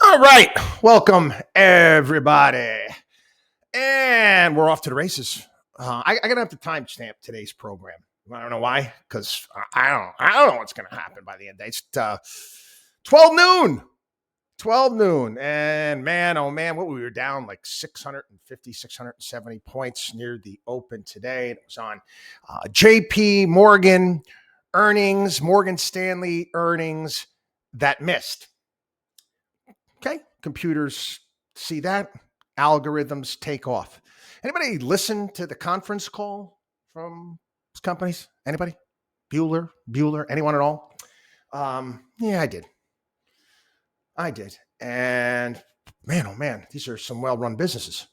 All right. Welcome, everybody. And we're off to the races. I gotta have to timestamp today's program. I don't know why, because I don't know what's gonna happen by the end of the day. It's 12 noon. 12 noon. And man, oh man, what we were down like 650, 670 points near the open today. It was on JP Morgan earnings, Morgan Stanley earnings that missed. Okay, computers see that, algorithms take off. Anybody listen to the conference call from these companies? Anybody? Bueller, anyone at all? Yeah, I did. And man, oh man, these are some well-run businesses.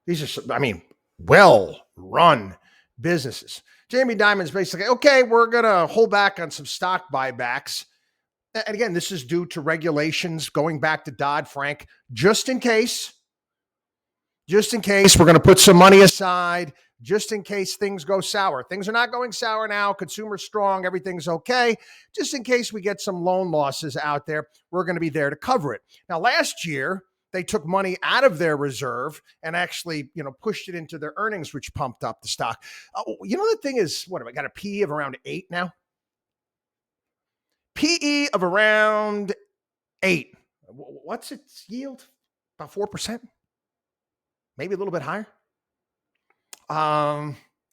These are some, well-run businesses. Jamie Dimon's basically, okay, we're going to hold back on some stock buybacks. And again, this is due to regulations going back to Dodd-Frank, just in case we're going to put some money aside, just in case things go sour. Things are not going sour now. Consumer strong. Everything's okay. Just in case we get some loan losses out there, we're going to be there to cover it. Now, last year, they took money out of their reserve and actually, pushed it into their earnings, which pumped up the stock. The thing is, what have I got a PE of around 8 now? PE of around 8. What's its yield? About 4%? Maybe a little bit higher?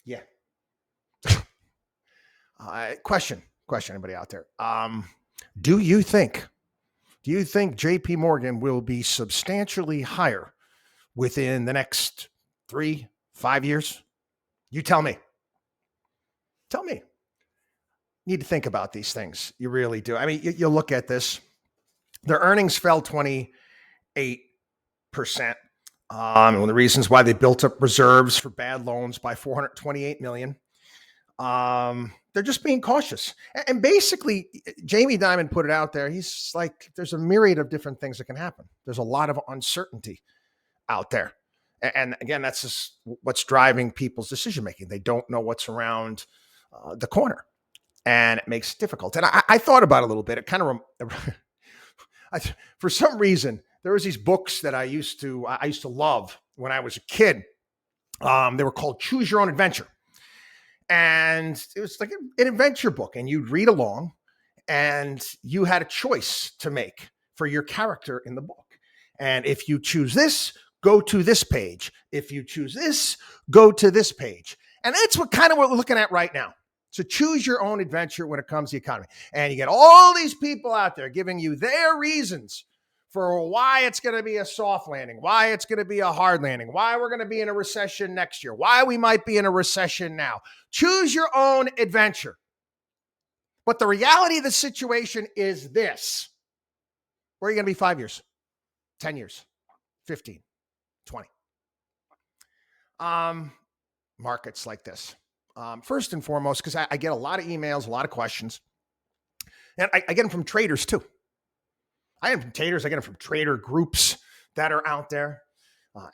Yeah. Question, anybody out there? Do you think JP Morgan will be substantially higher within the next 3-5 years? You tell me. Need to think about these things. You really do. I mean, you look at this. Their earnings fell 28%. One of the reasons why they built up reserves for bad loans by $428 million. They're just being cautious. And basically, Jamie Dimon put it out there. He's like, there's a myriad of different things that can happen. There's a lot of uncertainty out there. And again, that's just what's driving people's decision making. They don't know what's around the corner. And it makes it difficult. And I thought about it a little bit. It kind of, for some reason, there was these books that I used to love when I was a kid. They were called Choose Your Own Adventure. And it was like an adventure book. And you'd read along and you had a choice to make for your character in the book. And if you choose this, go to this page. If you choose this, go to this page. And that's what we're looking at right now. So choose your own adventure when it comes to the economy. And you get all these people out there giving you their reasons for why it's going to be a soft landing, why it's going to be a hard landing, why we're going to be in a recession next year, why we might be in a recession now. Choose your own adventure. But the reality of the situation is this. Where are you going to be 5 years, 10 years, 15, 20? Markets like this. First and foremost, because I get a lot of emails, a lot of questions, and I get them from traders too. I get them from traders. I get them from trader groups that are out there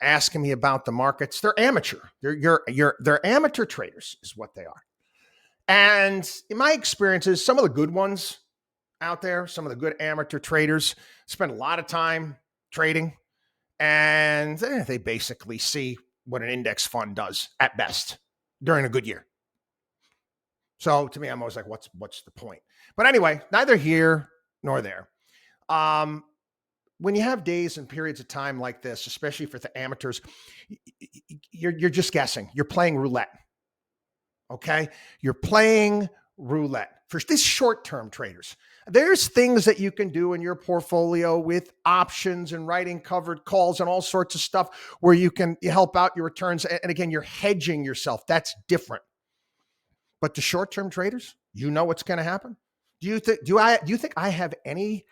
asking me about the markets. They're amateur. They're amateur traders is what they are. And in my experiences, some of the good ones out there, some of the good amateur traders spend a lot of time trading, and they basically see what an index fund does at best during a good year. So to me, I'm always like, what's the point? But anyway, neither here nor there. When you have days and periods of time like this, especially for the amateurs, you're just guessing. You're playing roulette. Okay? You're playing roulette. For this short-term traders, there's things that you can do in your portfolio with options and writing covered calls and all sorts of stuff where you can help out your returns. And again, you're hedging yourself. That's different. But the short-term traders, you know what's going to happen? Do you think I have any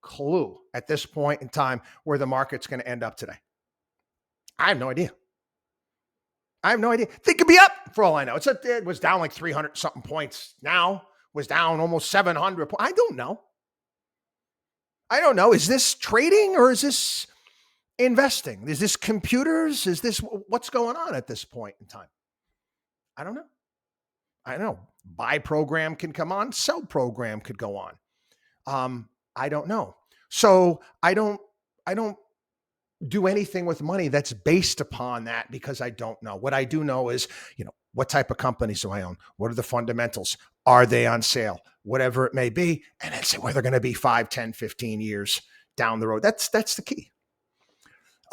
clue at this point in time where the market's going to end up today? I have no idea. They could be up for all I know. It was down like 300 something points. Now was down almost 700 points. I don't know. Is this trading or is this investing? Is this computers? Is this what's going on at this point in time? I don't know. Buy program can come on. Sell program could go on. I don't know. So I don't do anything with money that's based upon that because I don't know. What I do know is, what type of companies do I own? What are the fundamentals? Are they on sale? Whatever it may be. And then say where they're going to be 5, 10, 15 years down the road. That's the key.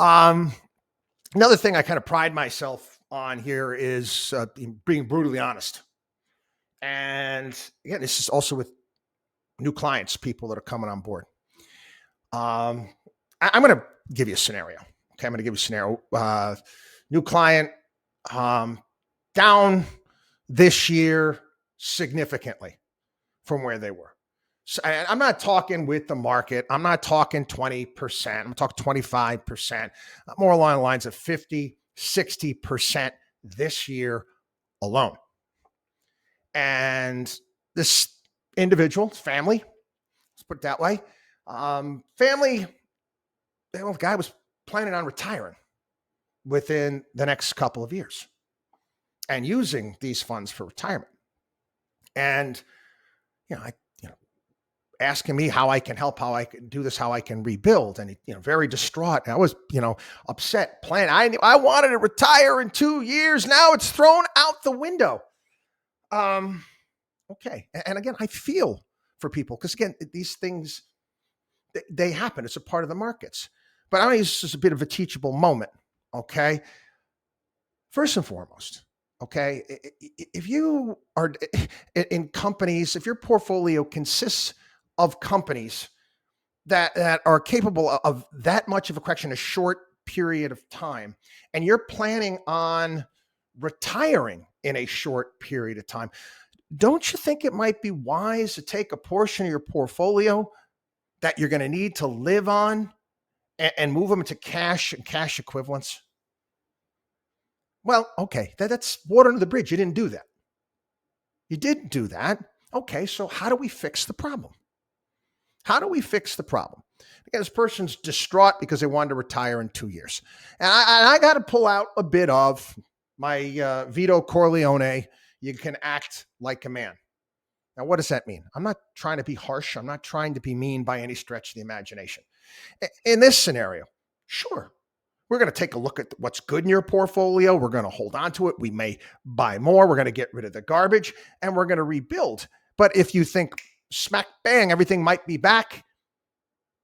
Another thing I kind of pride myself on here is being brutally honest. And again, this is also with new clients, people that are coming on board. I'm going to give you a scenario. Okay, I'm going to give you a scenario. New client down this year significantly from where they were. So I'm not talking with the market. I'm not talking 20%. I'm talking 25%, more along the lines of 50, 60% this year alone. And this individual, family, let's put it that way, family, the guy was planning on retiring within the next couple of years and using these funds for retirement. And, asking me how I can help, how I can do this, how I can rebuild. And, very distraught. I was, upset, planning. I wanted to retire in 2 years. Now it's thrown out the window. Okay. And again, I feel for people because, again, these things, they happen. It's a part of the markets. But I want to use this as a bit of a teachable moment. Okay. First and foremost, okay, if you are in companies, if your portfolio consists of companies that are capable of that much of a correction in a short period of time, and you're planning on retiring in a short period of time, don't you think it might be wise to take a portion of your portfolio that you're going to need to live on and move them into cash and cash equivalents? Well, okay, that's water under the bridge. You didn't do that. You didn't do that. Okay, so how do we fix the problem? How do we fix the problem? Again, this person's distraught because they wanted to retire in 2 years. And I got to pull out a bit of my Vito Corleone, you can act like a man. Now, what does that mean? I'm not trying to be harsh. I'm not trying to be mean by any stretch of the imagination. In this scenario, sure, we're going to take a look at what's good in your portfolio. We're going to hold on to it. We may buy more. We're going to get rid of the garbage and we're going to rebuild. But if you think smack bang, everything might be back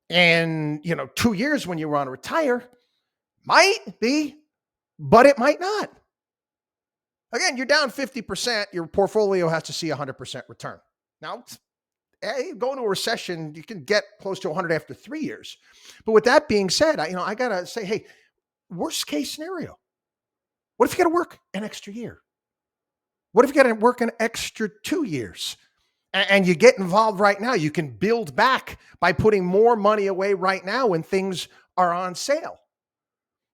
in 2 years when you want to retire, might be, but it might not. Again, you're down 50%. Your portfolio has to see 100% return. Now, go into a recession, you can get close to 100 after 3 years. But with that being said, I got to say, hey, worst case scenario, what if you got to work an extra year? What if you got to work an extra 2 years? And you get involved right now? You can build back by putting more money away right now when things are on sale.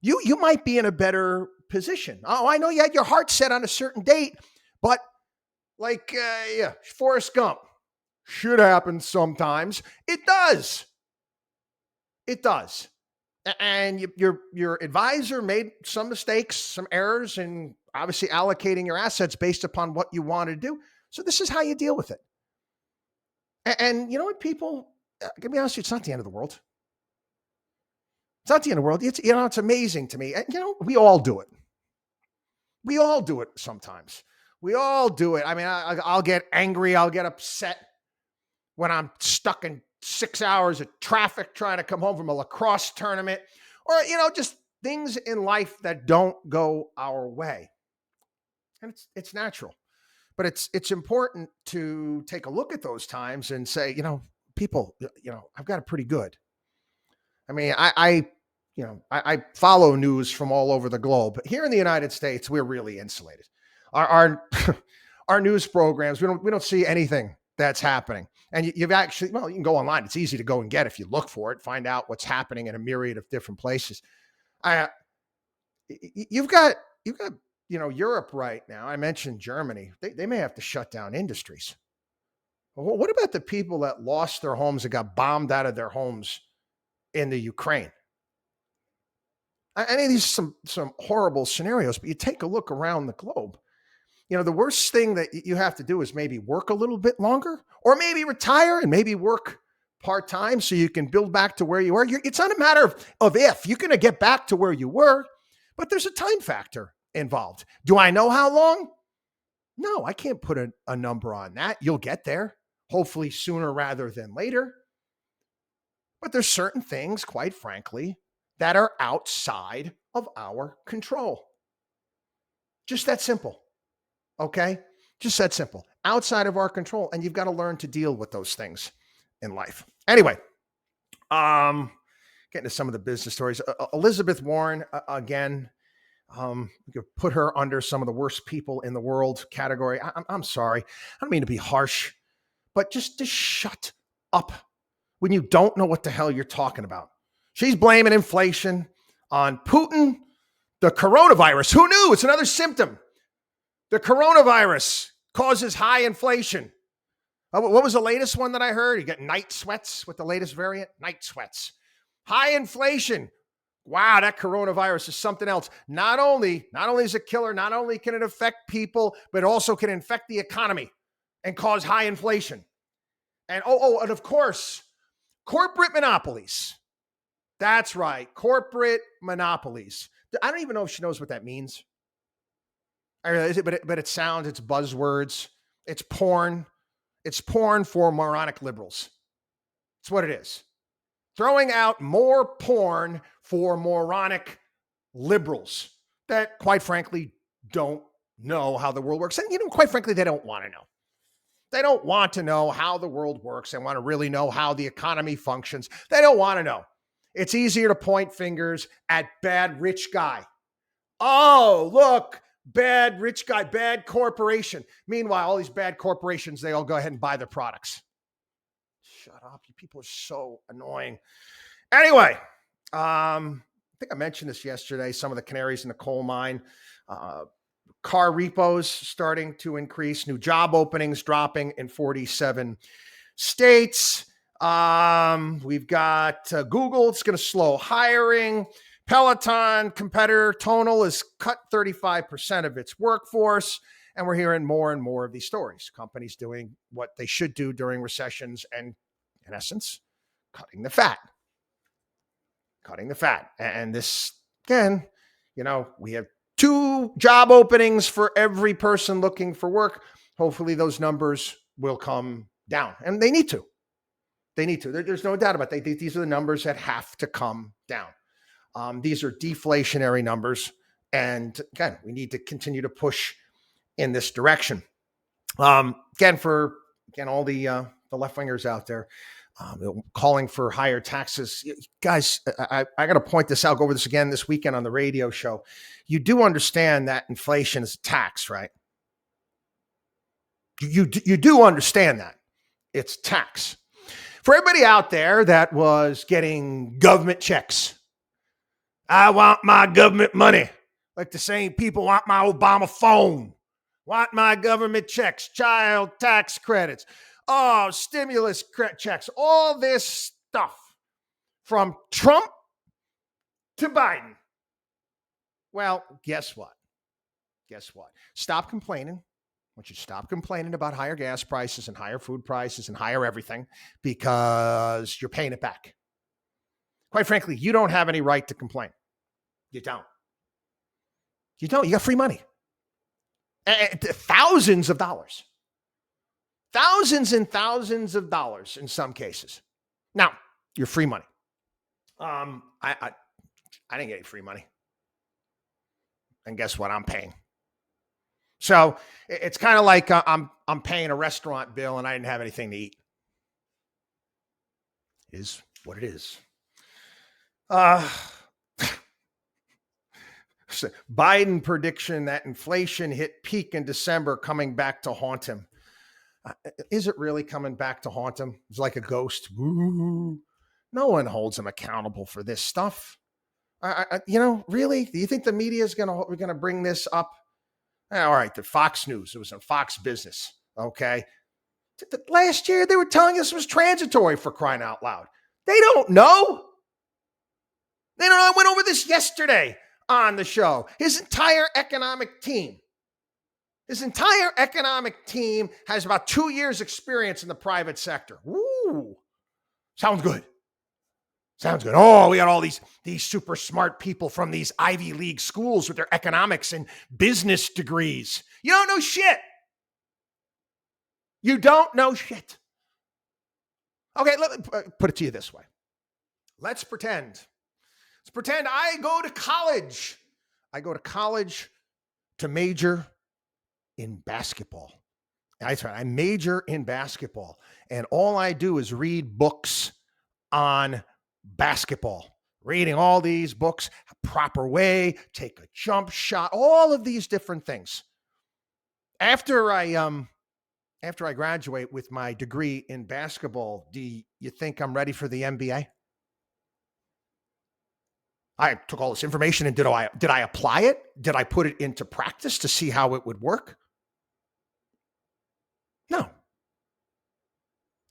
You might be in a better position. Oh, I know you had your heart set on a certain date, but like Forrest Gump, shit happens sometimes. It does. It does. And your advisor made some mistakes, some errors, and obviously allocating your assets based upon what you want to do. So this is how you deal with it. And you know what, people, to be honest with you, it's not the end of the world. It's not the end of the world. It's amazing to me. And, we all do it. We all do it sometimes. We all do it. I mean, I'll get angry. I'll get upset when I'm stuck in 6 hours of traffic trying to come home from a lacrosse tournament or, just things in life that don't go our way. And it's natural. But it's important to take a look at those times and say, people, I've got it pretty good. I mean, I follow news from all over the globe. But here in the United States, we're really insulated. Our our news programs, we don't see anything that's happening. And you've actually, you can go online. It's easy to go and get if you look for it, find out what's happening in a myriad of different places. You've got Europe right now. I mentioned Germany. They may have to shut down industries. Well, what about the people that lost their homes and got bombed out of their homes in the Ukraine? I mean, these are some horrible scenarios, but you take a look around the globe. The worst thing that you have to do is maybe work a little bit longer or maybe retire and maybe work part-time so you can build back to where you were. It's not a matter of if. You're going to get back to where you were, but there's a time factor involved. Do I know how long? No, I can't put a number on that. You'll get there, hopefully sooner rather than later. But there's certain things, quite frankly, that are outside of our control. Just that simple. Okay? Just that simple. Outside of our control. And you've got to learn to deal with those things in life. Anyway, getting to some of the business stories. Elizabeth Warren, again, we could put her under some of the worst people in the world category. I'm sorry. I don't mean to be harsh, but just shut up when you don't know what the hell you're talking about. She's blaming inflation on Putin, the coronavirus. Who knew? It's another symptom. The coronavirus causes high inflation. What was the latest one that I heard? You got night sweats with the latest variant? Night sweats. High inflation. Wow, that coronavirus is something else. Not only is it a killer, not only can it affect people, but it also can infect the economy and cause high inflation. And and of course, corporate monopolies. That's right, corporate monopolies. I don't even know if she knows what that means. I realize it, but it sounds, it's buzzwords. It's porn. It's porn for moronic liberals. That's what it is. Throwing out more porn for moronic liberals that, quite frankly, don't know how the world works. And, quite frankly, they don't want to know. They don't want to know how the world works. They want to really know how the economy functions. They don't want to know. It's easier to point fingers at bad rich guy. Oh, look, bad rich guy, bad corporation. Meanwhile, all these bad corporations, they all go ahead and buy their products. Shut up. You people are so annoying. Anyway, I think I mentioned this yesterday, some of the canaries in the coal mine. Car repos starting to increase. New job openings dropping in 47 states. We've got Google. It's going to slow hiring. Peloton competitor Tonal has cut 35% of its workforce. And we're hearing more and more of these stories. Companies doing what they should do during recessions and, in essence, cutting the fat. And this, again, we have 2 job openings for every person looking for work. Hopefully those numbers will come down. And they need to. There's no doubt about that. These are the numbers that have to come down. These are deflationary numbers. And again, we need to continue to push in this direction. Again, all the left-wingers out there calling for higher taxes. Guys, I got to point this out. I'll go over this again this weekend on the radio show. You do understand that inflation is a tax, right? You do understand that. It's tax. For everybody out there that was getting government checks, I want my government money. Like the same people want my Obama phone. Want my government checks, child tax credits, stimulus checks, all this stuff from Trump to Biden. Well, guess what? Stop complaining. I want you to stop complaining about higher gas prices and higher food prices and higher everything because you're paying it back. Quite frankly, you don't have any right to complain. You don't. You got free money. Thousands of dollars. Thousands and thousands of dollars in some cases. Now, your free money. I didn't get any free money. And guess what? I'm paying. So it's kind of like I'm paying a restaurant bill and I didn't have anything to eat. It is what it is. Biden prediction that inflation hit peak in December, coming back to haunt him. Is it really coming back to haunt him? It's like a ghost. Ooh. No one holds him accountable for this stuff. Really? Do you think the media is gonna bring this up? All right, the Fox News. It was on Fox Business. Okay. Last year they were telling us it was transitory, for crying out loud. They don't know. I went over this yesterday on the show. His entire economic team has about 2 years experience in the private sector. Woo. Sounds good. Sounds good. Oh, we got all these super smart people from these Ivy League schools with their economics and business degrees. You don't know shit. You don't know shit. Okay, let me put it to you this way. Let's pretend I go to college. I go to college to major in basketball. That's right. I major in basketball. And all I do is read books on basketball, reading all these books, a proper way, take a jump shot, all of these different things. After I graduate with my degree in basketball, do you think I'm ready for the NBA? I took all this information and did I apply it? Did I put it into practice to see how it would work? No.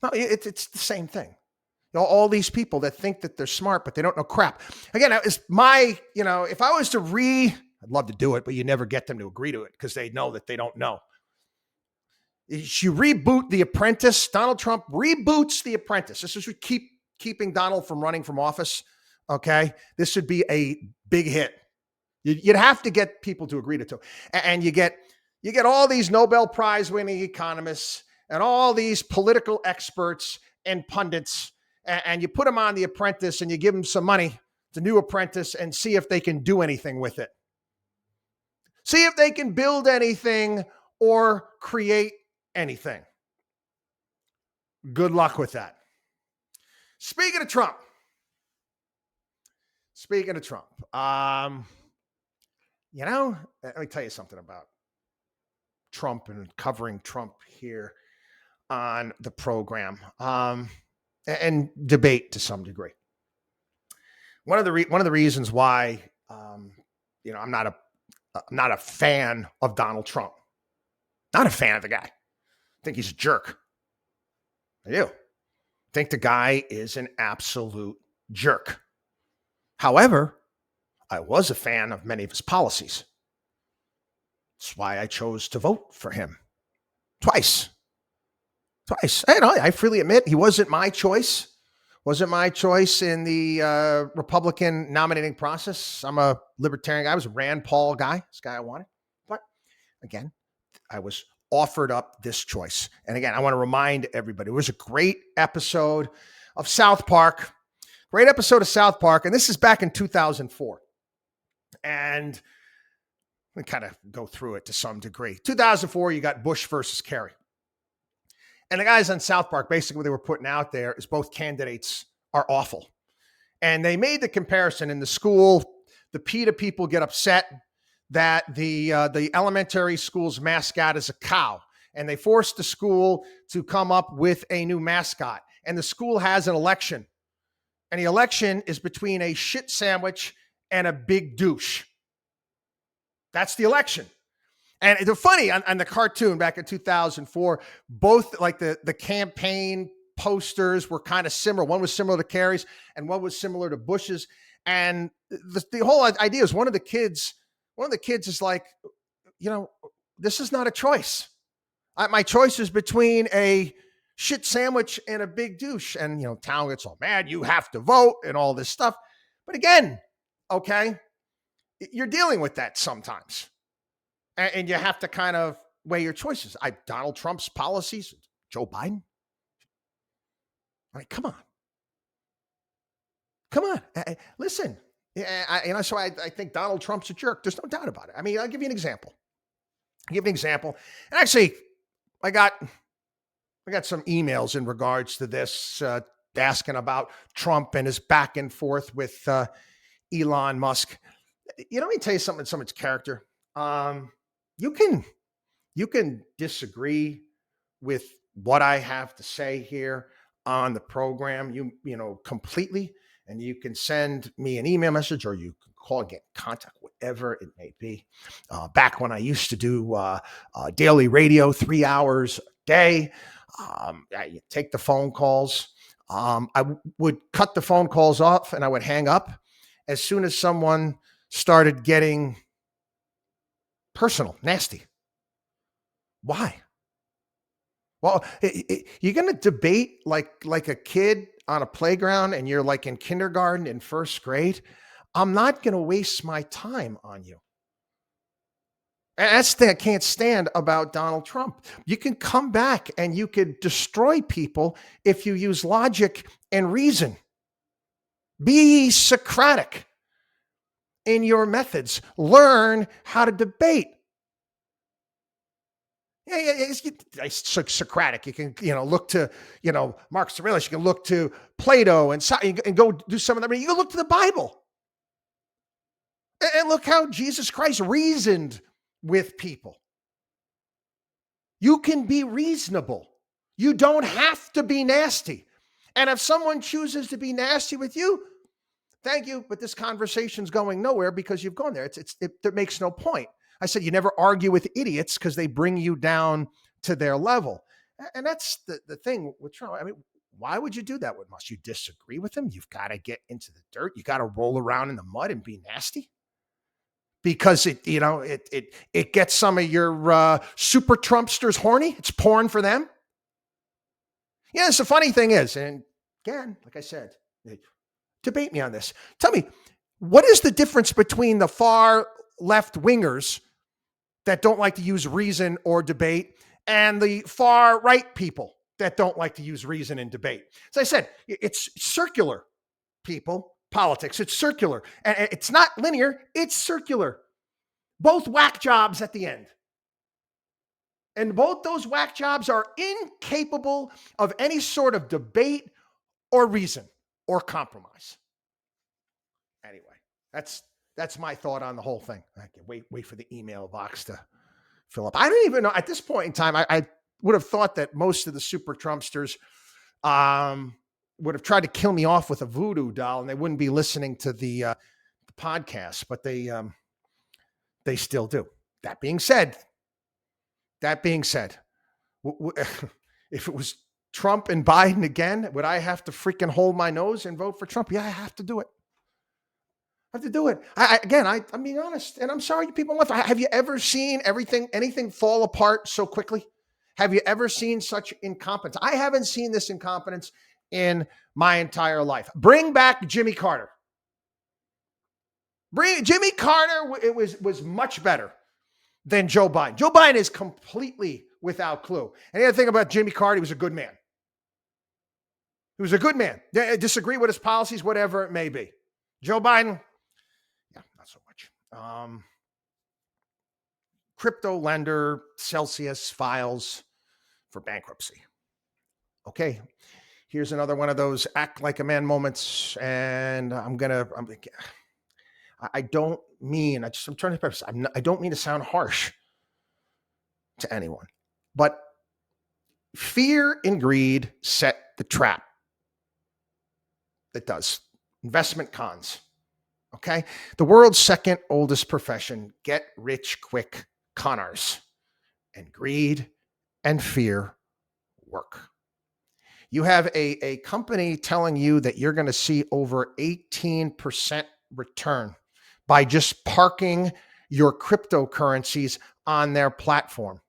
No, it's the same thing. You know, all these people that think that they're smart, but they don't know crap. Again, it's my, if I was to I'd love to do it, but you never get them to agree to it because they know that they don't know. You reboot The Apprentice. Donald Trump reboots The Apprentice. This is keeping Donald from running from office. Okay. This would be a big hit. You'd have to get people to agree to it. And you get all these Nobel Prize winning economists and all these political experts and pundits, and you put them on The Apprentice and you give them some money, the new apprentice, and see if they can do anything with it. See if they can build anything or create anything. Good luck with that. Speaking of Trump, let me tell you something about Trump and covering Trump here on the program, and debate to some degree. One of the reasons why I'm not a fan of Donald Trump. Not a fan of the guy. I think he's a jerk. I do. I think the guy is an absolute jerk. However, I was a fan of many of his policies. That's why I chose to vote for him twice. I freely admit he wasn't my choice. Wasn't my choice in the Republican nominating process. I'm a libertarian guy. I was a Rand Paul guy. This guy I wanted. But again, I was offered up this choice. And again, I want to remind everybody, it was a great episode of South Park. Great episode of South Park. And this is back in 2004. And we kind of go through it to some degree. 2004, you got Bush versus Kerry. And the guys on South Park, basically what they were putting out there is both candidates are awful. And they made the comparison in the school. The PETA people get upset that the elementary school's mascot is a cow. And they forced the school to come up with a new mascot. And the school has an election. And the election is between a shit sandwich and a big douche. That's the election. And it's funny on the cartoon back in 2004, both like the campaign posters were kind of similar. One was similar to Kerry's and one was similar to Bush's. And the whole idea is one of the kids is like, this is not a choice. My choice is between a shit sandwich and a big douche. And, town gets all mad. You have to vote and all this stuff. But again, okay, you're dealing with that sometimes. And you have to kind of weigh your choices. Donald Trump's policies, Joe Biden. Come on. Listen, so I think Donald Trump's a jerk. There's no doubt about it. I'll give you an example. And actually, I got some emails in regards to this, asking about Trump and his back and forth with Elon Musk. Let me tell you something. Someone's character. You can disagree with what I have to say here on the program, completely, and you can send me an email message or you can call and get in contact, whatever it may be. Back when I used to do daily radio, 3 hours a day, I take the phone calls. I would cut the phone calls off and I would hang up as soon as someone started getting personal, nasty. Why? Well, you're going to debate like a kid on a playground and you're like in kindergarten and first grade, I'm not going to waste my time on you. And that's the thing I can't stand about Donald Trump. You can come back and you could destroy people if you use logic and reason. Be Socratic in your methods. Learn how to debate. Yeah, it's Socratic. You can, look to, Marcus Aurelius. You can look to Plato and go do some of them. You can look to the Bible and look how Jesus Christ reasoned with people. You can be reasonable. You don't have to be nasty. And if someone chooses to be nasty with you, thank you, but this conversation's going nowhere because you've gone there. It makes no point. I said you never argue with idiots because they bring you down to their level. And that's the thing with Trump. I mean, why would you do that with Musk? You disagree with him? You've got to get into the dirt. You got to roll around in the mud and be nasty? Because it gets some of your super Trumpsters horny. It's porn for them. Yes, the funny thing is, and again, like I said, debate me on this. Tell me, what is the difference between the far left wingers that don't like to use reason or debate and the far right people that don't like to use reason and debate? As I said, it's circular, people. Politics, it's circular. And it's not linear, it's circular. Both whack jobs at the end. And both those whack jobs are incapable of any sort of debate or reason or compromise. Anyway, that's my thought on the whole thing. I can wait for the email box to fill up. I don't even know at this point in time. I would have thought that most of the super Trumpsters would have tried to kill me off with a voodoo doll, and they wouldn't be listening to the podcast. But they still do. That being said, if it was Trump and Biden again, would I have to freaking hold my nose and vote for Trump? Yeah, I have to do it. I have to do it. I'm being honest, and I'm sorry, you people left. Have you ever seen anything fall apart so quickly? Have you ever seen such incompetence? I haven't seen this incompetence in my entire life. Bring back Jimmy Carter. Jimmy Carter. It was much better than Joe Biden. Joe Biden is completely without clue. And the other thing about Jimmy Carter, he was a good man. He was a good man. Disagree with his policies, whatever it may be. Joe Biden, yeah, not so much. Crypto lender, Celsius files for bankruptcy. Okay, here's another one of those act like a man moments. And I don't mean, I'm trying to preface. I don't mean to sound harsh to anyone, but fear and greed set the trap. It does. Investment cons. Okay. The world's second oldest profession, get rich quick conners, and greed and fear work. You have a company telling you that you're going to see over 18% return by just parking your cryptocurrencies on their platform.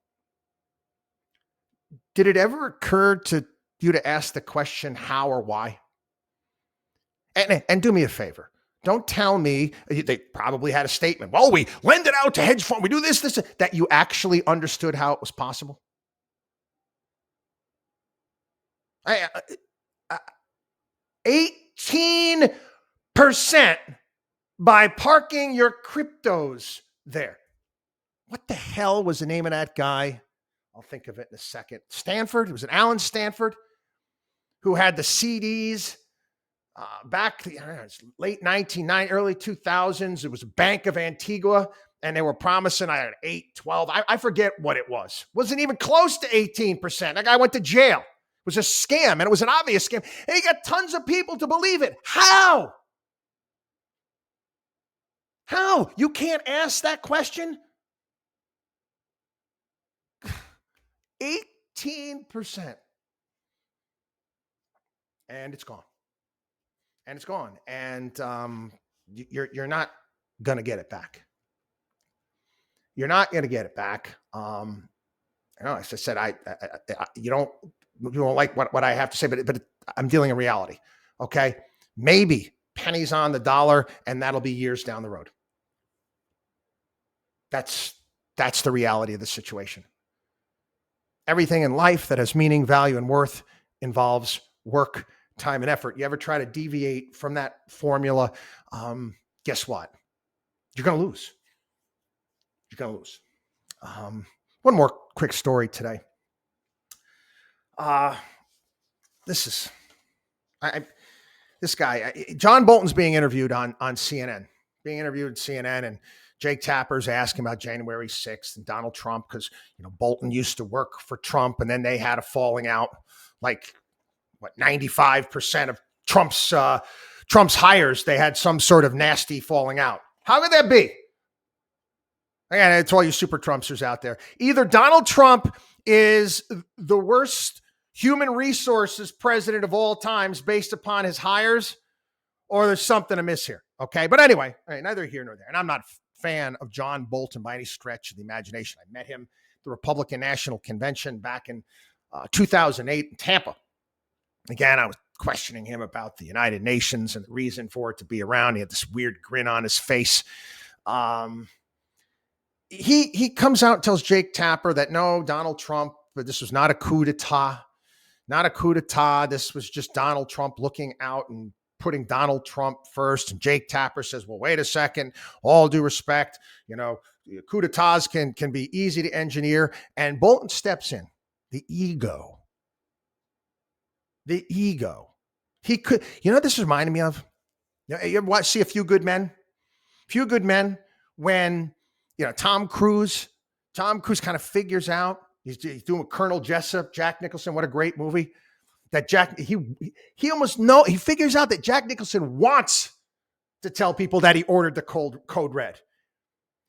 Did it ever occur to you to ask the question how or why? And do me a favor. Don't tell me they probably had a statement. Well, we lend it out to hedge fund. We do this, that you actually understood how it was possible. 18% by parking your cryptos there. What the hell was the name of that guy? I'll think of it in a second. Stanford. It was an Alan Stanford who had the CDs back to late 1990, early 2000s. It was a Bank of Antigua, and they were promising I had 8, 12. I forget what it was. Wasn't even close to 18%. That guy went to jail. It was a scam, and it was an obvious scam. And he got tons of people to believe it. How? How? You can't ask that question? 18%. And it's gone. And it's gone. And you're not going to get it back. You're not going to get it back. As I said, you don't like what I have to say, but I'm dealing in reality. Okay. Maybe pennies on the dollar, and that'll be years down the road. That's the reality of the situation. Everything in life that has meaning, value, and worth involves work, time, and effort. You ever try to deviate from that formula? Guess what? You're going to lose. You're going to lose. One more quick story today. This guy, John Bolton's being interviewed on CNN, and Jake Tapper's asking about January 6th and Donald Trump, because, Bolton used to work for Trump, and then they had a falling out. Like, 95% of Trump's hires, they had some sort of nasty falling out. How could that be? Again, it's all you super Trumpsters out there. Either Donald Trump is the worst human resources president of all times based upon his hires, or there's something amiss here. Okay. But anyway, neither here nor there. And I'm not a fan of John Bolton by any stretch of the imagination. I met him at the Republican National Convention back in 2008 in Tampa. Again, I was questioning him about the United Nations and the reason for it to be around. He had this weird grin on his face. He comes out and tells Jake Tapper that no, Donald Trump, but this was not a coup d'etat. Not a coup d'etat. This was just Donald Trump looking out and putting Donald Trump first. And Jake Tapper says, well, wait a second. All due respect, coup d'etats can be easy to engineer. And Bolton steps in. The ego. He could, this reminded me of, you ever see A Few Good Men? Few Good Men, when, Tom Cruise kind of figures out, he's doing with Colonel Jessup, Jack Nicholson. What a great movie. That he figures out that Jack Nicholson wants to tell people that he ordered the code red.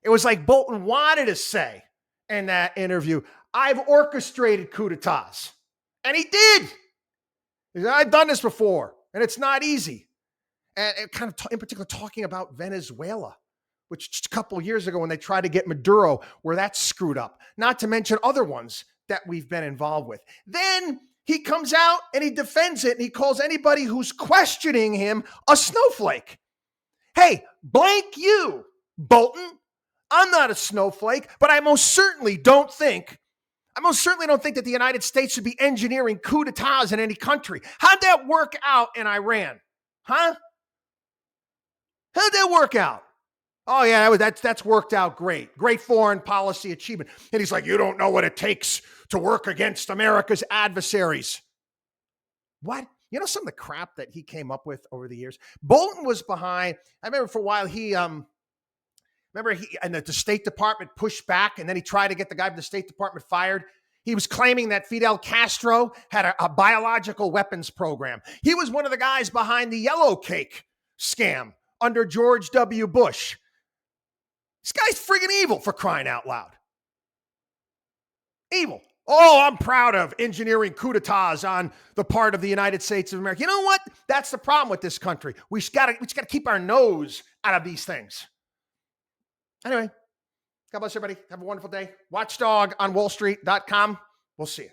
It was like Bolton wanted to say in that interview, I've orchestrated coup d'etats. And he did. He said, I've done this before, and it's not easy. And kind of in particular talking about Venezuela, which just a couple of years ago when they tried to get Maduro, where that screwed up, not to mention other ones that we've been involved with. Then he comes out and he defends it, and he calls anybody who's questioning him a snowflake. Hey, blank you, Bolton. I'm not a snowflake, but I most certainly don't think that the United States should be engineering coup d'etats in any country. How'd that work out in Iran? Huh? How'd that work out? Oh, yeah, that's worked out great. Great foreign policy achievement. And he's like, you don't know what it takes to work against America's adversaries. What? Some of the crap that he came up with over the years. Bolton was behind. I remember for a while the State Department pushed back, and then he tried to get the guy from the State Department fired. He was claiming that Fidel Castro had a biological weapons program. He was one of the guys behind the yellow cake scam under George W. Bush. This guy's friggin' evil, for crying out loud. Evil. Oh, I'm proud of engineering coup d'etats on the part of the United States of America. You know what? That's the problem with this country. We just got to keep our nose out of these things. Anyway, God bless everybody. Have a wonderful day. Watchdog on wallstreet.com. We'll see you.